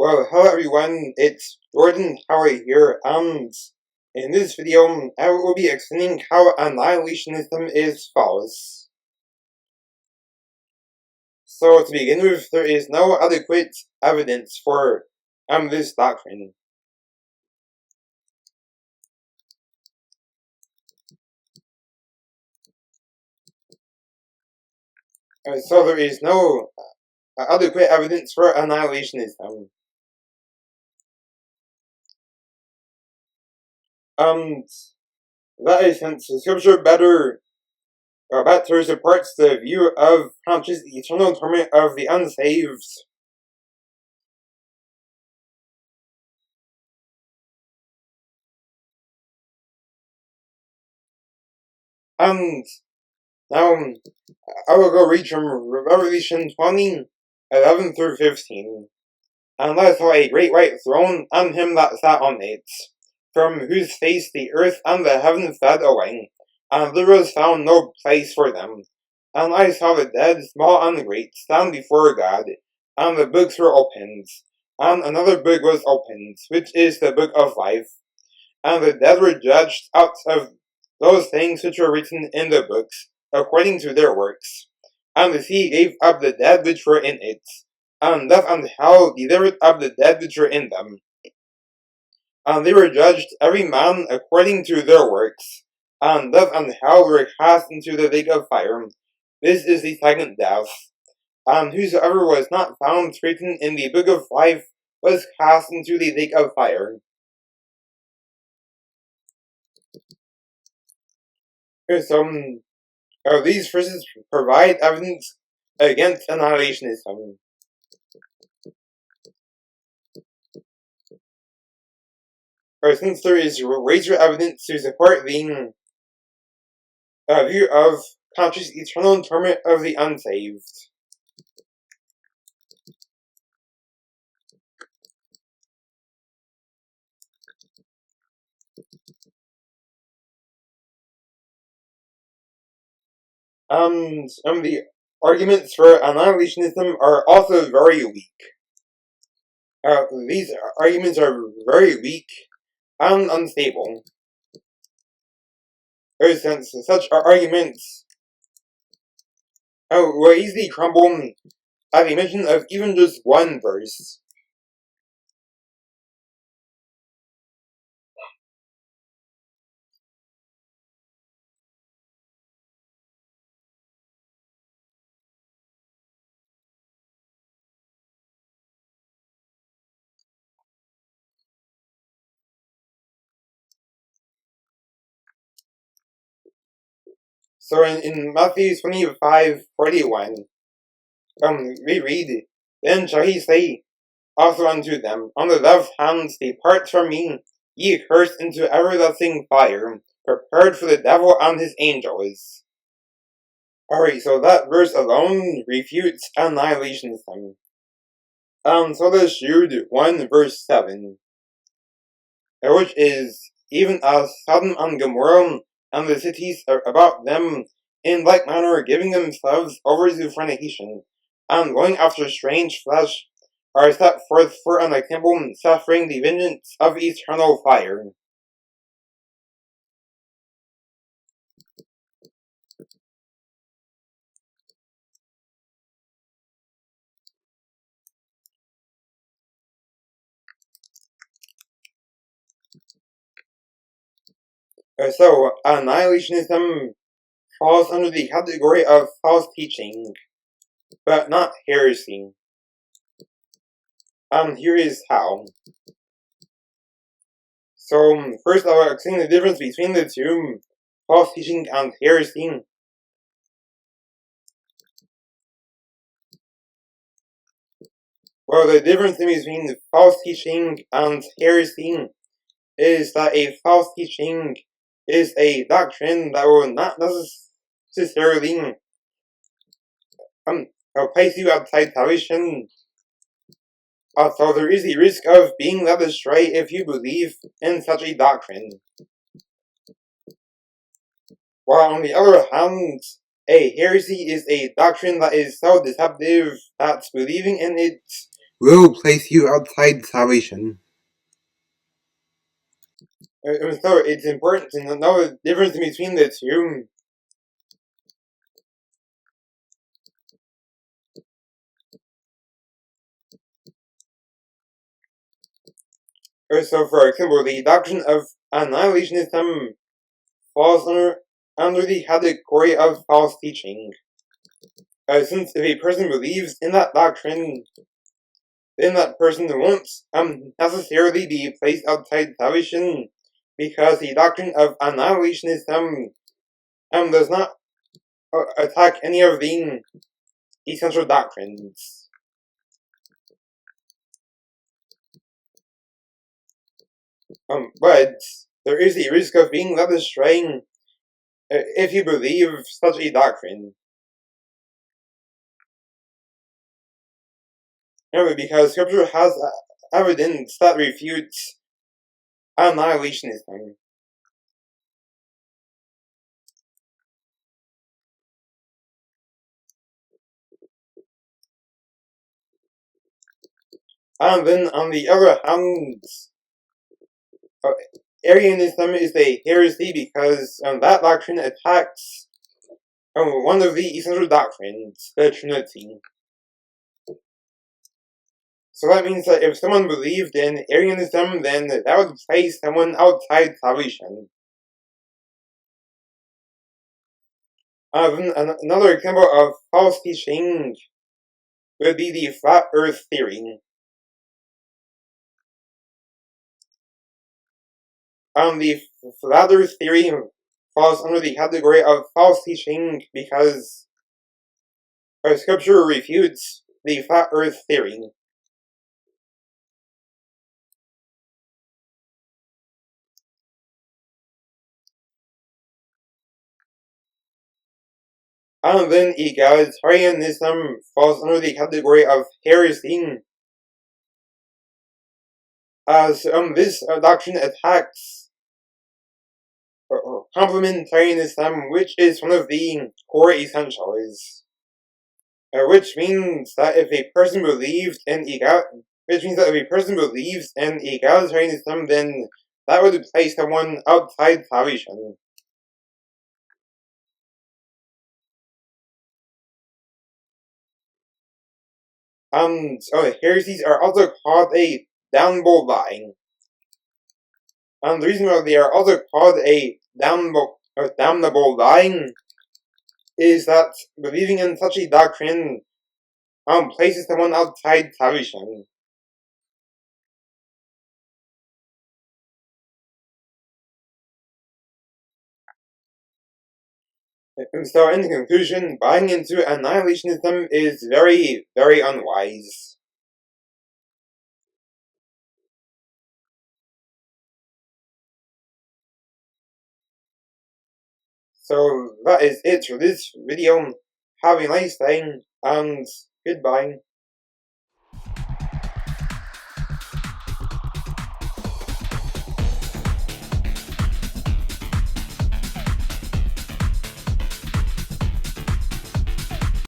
Well, hello everyone, it's Jordan Howie here, and in this video, I will be explaining how annihilationism is false. So, to begin with, there is no adequate evidence for this doctrine. So there is no adequate evidence for annihilationism. And that is since the scripture better supports the view of conscious eternal torment of the unsaved. And now, I will go read from Revelation 20, 11 through 15. And I saw a great white throne, and him that sat on it, from whose face the earth and the heaven fled away, and there was found no place for them. And I saw the dead, small and great, stand before God, and the books were opened. And another book was opened, which is the book of life. And the dead were judged out of those things which were written in the books, according to their works. And the sea gave up the dead which were in it, and death and hell delivered up the dead which were in them. And they were judged every man according to their works, and death and hell were cast into the lake of fire. This is the second death. And whosoever was not found written in the book of life was cast into the lake of fire. So, these verses provide evidence against annihilationism. Since there is greater evidence to support the view of conscious eternal torment of the unsaved. And the arguments for annihilationism are also very weak. These arguments are very weak and unstable. Since such arguments will easily crumble at the mention of even just one verse. So in Matthew 25:41, we read, Then shall he say also unto them, On the left hand depart from me, ye cursed, into everlasting fire, prepared for the devil and his angels. Alright, so that verse alone refutes annihilationism. So does Jude 1 verse 7, which is, Even as Sodom and Gomorrah and the cities about them in like manner giving themselves over to fornication, and going after strange flesh, are set forth for an example, suffering the vengeance of eternal fire. So, annihilationism falls under the category of false teaching, but not heresy. Here is how. So, first I will explain the difference between the two, false teaching and heresy. Well, the difference between false teaching and heresy is that a false teaching is a doctrine that will not necessarily place you outside salvation. Also, there is the risk of being led astray if you believe in such a doctrine. While on the other hand, a heresy is a doctrine that is so deceptive that believing in it will place you outside salvation. So it's important to know the difference between the two. So, for example, the doctrine of annihilationism falls under the category of false teaching. Since if a person believes in that doctrine, then that person won't necessarily be placed outside salvation, because the doctrine of annihilationism does not attack any of the essential doctrines. But there is a risk of being led astray if you believe such a doctrine. Because scripture has evidence that refutes annihilationism. And then, on the other hand, Arianism is a heresy because that doctrine attacks one of the essential doctrines, the Trinity. So that means that if someone believed in Arianism, then that would place someone outside salvation. Another example of false teaching would be the flat earth theory. The flat earth theory falls under the category of false teaching because scripture refutes the flat earth theory. And then egalitarianism falls under the category of heresy, as this doctrine attacks complementarianism, which is one of the core essentials. Which means that if a person believes in egalitarianism, then that would place someone outside salvation. Heresies are also called a damnable lie. And the reason why they are also called a damnable lie is that believing in such a doctrine places someone outside salvation. And so, in conclusion, buying into annihilationism is very, very unwise. So that is it for this video. Have a nice day, and goodbye.